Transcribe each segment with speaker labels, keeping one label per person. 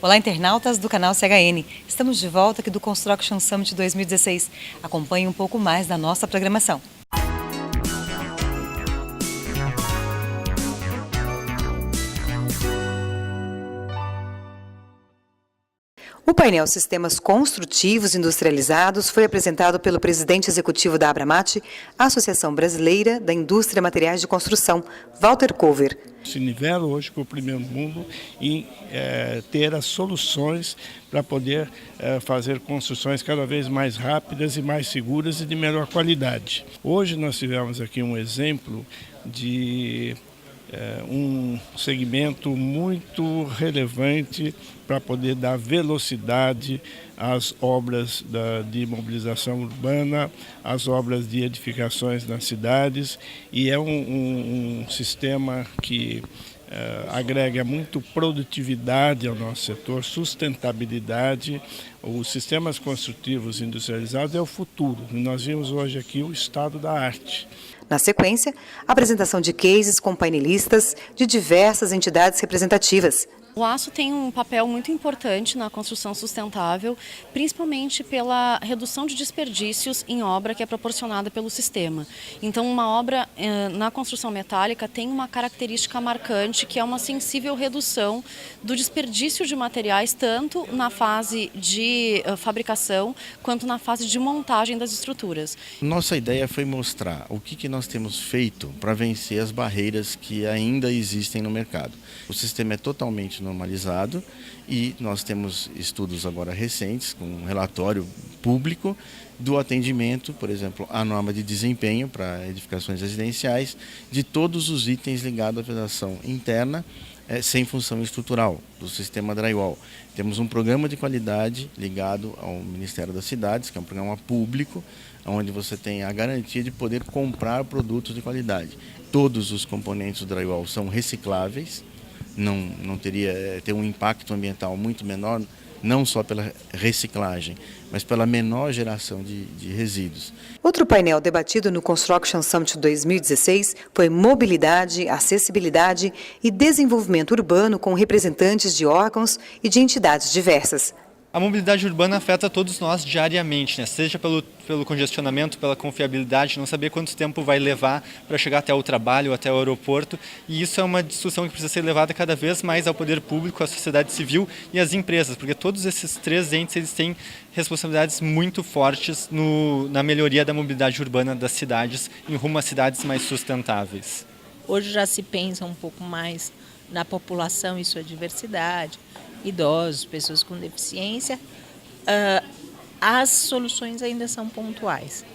Speaker 1: Olá, internautas do canal CHN. Estamos de volta aqui do Construction Summit 2016. Acompanhe um pouco mais da nossa programação. O painel Sistemas Construtivos Industrializados foi apresentado pelo presidente executivo da Abramat, Associação Brasileira da Indústria Materiais de Construção, Walter Cover.
Speaker 2: Se nivela hoje com o primeiro mundo em ter as soluções para poder fazer construções cada vez mais rápidas e mais seguras e de melhor qualidade. Hoje nós tivemos aqui um exemplo de um segmento muito relevante para poder dar velocidade às obras de mobilização urbana, às obras de edificações nas cidades, e é um sistema que agrega muito produtividade ao nosso setor, sustentabilidade. Os sistemas construtivos industrializados é o futuro, e nós vimos hoje aqui o estado da arte.
Speaker 1: Na sequência, apresentação de cases com painelistas de diversas entidades representativas.
Speaker 3: O aço tem um papel muito importante na construção sustentável, principalmente pela redução de desperdícios em obra que é proporcionada pelo sistema. Então, uma obra na construção metálica tem uma característica marcante, que é uma sensível redução do desperdício de materiais, tanto na fase de fabricação, quanto na fase de montagem das estruturas.
Speaker 4: Nossa ideia foi mostrar o que nós temos feito para vencer as barreiras que ainda existem no mercado. O sistema é totalmente normalizado e nós temos estudos agora recentes, com um relatório público do atendimento, por exemplo, à norma de desempenho para edificações residenciais, de todos os itens ligados à vedação interna, sem função estrutural, do sistema drywall. Temos um programa de qualidade ligado ao Ministério das Cidades, que é um programa público, onde você tem a garantia de poder comprar produtos de qualidade. Todos os componentes do drywall são recicláveis, não teria ter um impacto ambiental muito menor, não só pela reciclagem, mas pela menor geração de resíduos.
Speaker 1: Outro painel debatido no Construction Summit 2016 foi mobilidade, acessibilidade e desenvolvimento urbano com representantes de órgãos e de entidades diversas.
Speaker 5: A mobilidade urbana afeta todos nós diariamente, né? Seja pelo congestionamento, pela confiabilidade, não saber quanto tempo vai levar para chegar até o trabalho, até o aeroporto. E isso é uma discussão que precisa ser levada cada vez mais ao poder público, à sociedade civil e às empresas, porque todos esses três entes eles têm responsabilidades muito fortes na melhoria da mobilidade urbana das cidades, em rumo a cidades mais sustentáveis.
Speaker 6: Hoje já se pensa um pouco mais na população e sua diversidade, idosos, pessoas com deficiência. As soluções ainda são pontuais.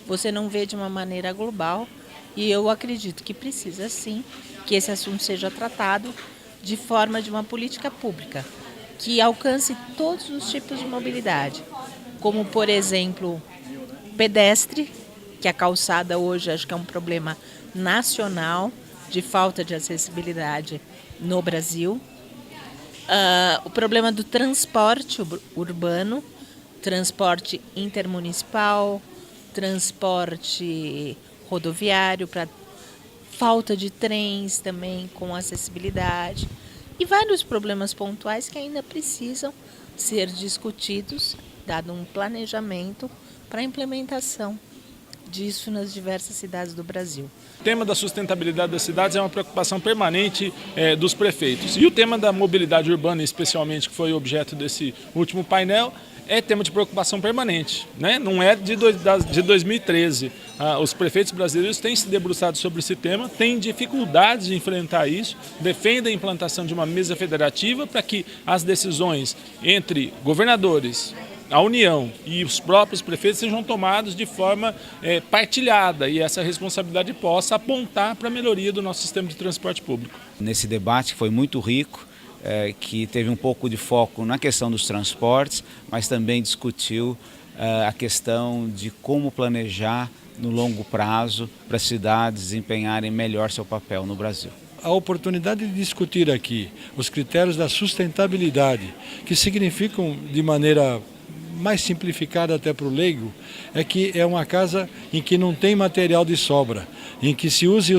Speaker 6: Você não vê de uma maneira global e eu acredito que precisa sim que esse assunto seja tratado de forma de uma política pública que alcance todos os tipos de mobilidade, como por exemplo pedestre, que a calçada hoje acho que é um problema nacional de falta de acessibilidade no Brasil. O problema do transporte urbano, transporte intermunicipal, transporte rodoviário, para falta de trens também com acessibilidade e vários problemas pontuais que ainda precisam ser discutidos, dado um planejamento para a implementação disso nas diversas cidades do Brasil.
Speaker 7: O tema da sustentabilidade das cidades é uma preocupação permanente dos prefeitos. E o tema da mobilidade urbana, especialmente, que foi objeto desse último painel, é tema de preocupação permanente, né? Não é de 2013. Os prefeitos brasileiros têm se debruçado sobre esse tema, têm dificuldades de enfrentar isso, defendem a implantação de uma mesa federativa para que as decisões entre governadores, a União e os próprios prefeitos sejam tomados de forma partilhada e essa responsabilidade possa apontar para a melhoria do nosso sistema de transporte público.
Speaker 8: Nesse debate que foi muito rico, que teve um pouco de foco na questão dos transportes, mas também discutiu a questão de como planejar no longo prazo para as cidades desempenharem melhor seu papel no Brasil.
Speaker 9: A oportunidade de discutir aqui os critérios da sustentabilidade, que significam de maneira mais simplificada até para o leigo, é que é uma casa em que não tem material de sobra, em que se usa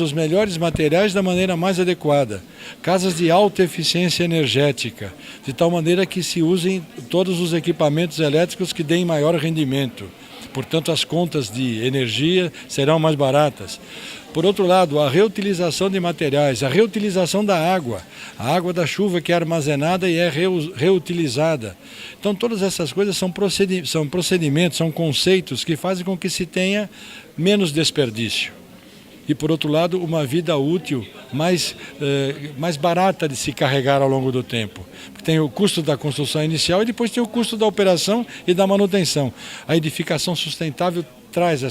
Speaker 9: os melhores materiais da maneira mais adequada. Casas de alta eficiência energética, de tal maneira que se usem todos os equipamentos elétricos que deem maior rendimento. Portanto, as contas de energia serão mais baratas. Por outro lado, a reutilização de materiais, a reutilização da água, a água da chuva que é armazenada e é reutilizada. Então, todas essas coisas são procedimentos, são conceitos que fazem com que se tenha menos desperdício. E, por outro lado, uma vida útil mais barata de se carregar ao longo do tempo. Porque tem o custo da construção inicial e depois tem o custo da operação e da manutenção. A edificação sustentável traz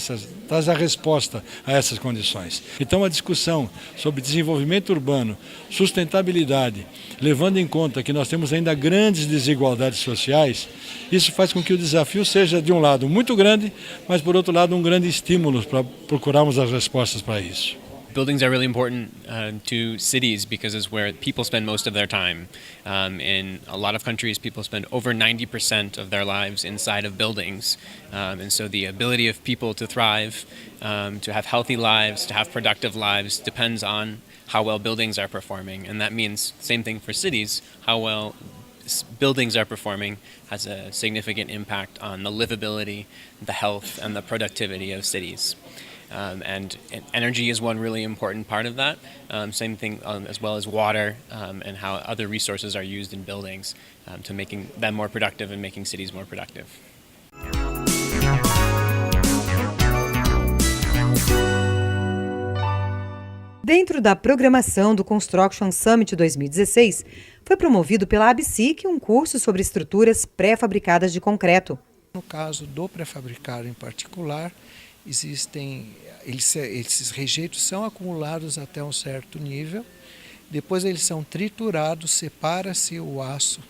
Speaker 9: a resposta a essas condições. Então, a discussão sobre desenvolvimento urbano, sustentabilidade, levando em conta que nós temos ainda grandes desigualdades sociais, isso faz com que o desafio seja, de um lado, muito grande, mas, por outro lado, um grande estímulo para procurarmos as respostas para isso.
Speaker 10: Buildings are really important to cities because it's where people spend most of their time. In a lot of countries, people spend over 90% of their lives inside of buildings. And so the ability of people to thrive, to have healthy lives, to have productive lives, depends on how well buildings are performing. And that means, same thing for cities, how well buildings are performing has a significant impact on the livability, the health, and the productivity of cities. And energy is one really important part of that. Same thing as well as water and how other resources are used in buildings to making them more productive and making cities more productive.
Speaker 1: Dentro da programação do Construction Summit 2016, foi promovido pela ABSIC um curso sobre estruturas pré-fabricadas de concreto.
Speaker 11: No caso do pré-fabricado em particular, esses rejeitos são acumulados até um certo nível, depois eles são triturados, separa-se o aço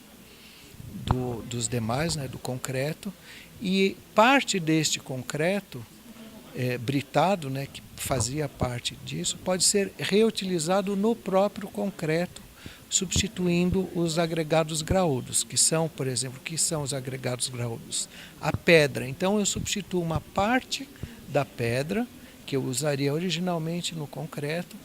Speaker 11: dos demais, do concreto, e parte deste concreto britado, que fazia parte disso, pode ser reutilizado no próprio concreto, substituindo os agregados graúdos, que são, por exemplo, os agregados graúdos? A pedra. Então eu substituo uma parte da pedra, que eu usaria originalmente no concreto,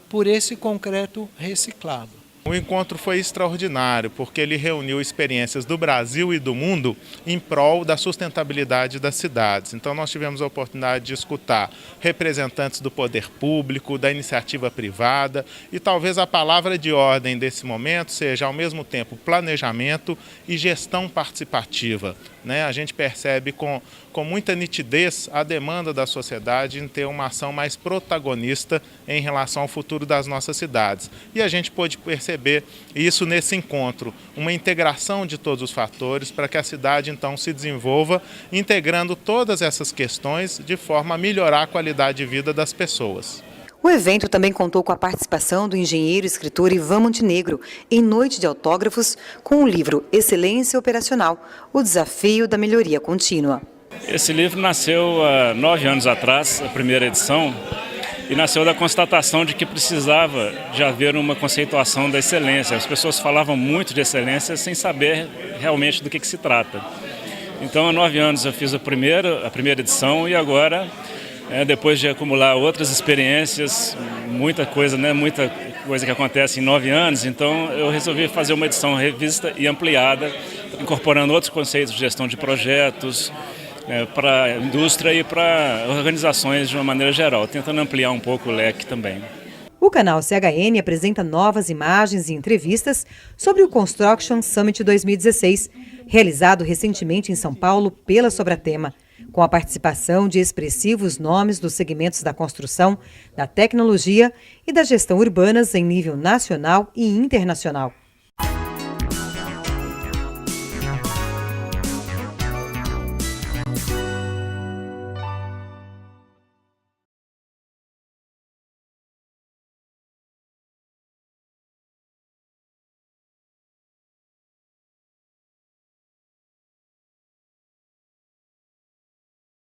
Speaker 11: por esse concreto reciclado.
Speaker 12: O encontro foi extraordinário, porque ele reuniu experiências do Brasil e do mundo em prol da sustentabilidade das cidades. Então nós tivemos a oportunidade de escutar representantes do poder público, da iniciativa privada, e talvez a palavra de ordem desse momento seja, ao mesmo tempo, planejamento e gestão participativa. A gente percebe com muita nitidez a demanda da sociedade em ter uma ação mais protagonista em relação ao futuro das nossas cidades. E a gente pôde perceber isso nesse encontro, uma integração de todos os fatores para que a cidade então se desenvolva, integrando todas essas questões de forma a melhorar a qualidade de vida das pessoas.
Speaker 1: O evento também contou com a participação do engenheiro e escritor Ivan Montenegro em noite de autógrafos com o livro Excelência Operacional, o desafio da melhoria contínua.
Speaker 7: Esse livro nasceu há 9 anos atrás, a primeira edição, e nasceu da constatação de que precisava de haver uma conceituação da excelência. As pessoas falavam muito de excelência sem saber realmente do que se trata. Então, há 9 anos eu fiz a primeira edição e agora, depois de acumular outras experiências, muita coisa que acontece em 9 anos, então eu resolvi fazer uma edição revista e ampliada, incorporando outros conceitos de gestão de projetos, para a indústria e para organizações de uma maneira geral, tentando ampliar um pouco o leque também.
Speaker 1: O canal CHN apresenta novas imagens e entrevistas sobre o Construction Summit 2016, realizado recentemente em São Paulo pela Sobratema, com a participação de expressivos nomes dos segmentos da construção, da tecnologia e da gestão urbanas em nível nacional e internacional.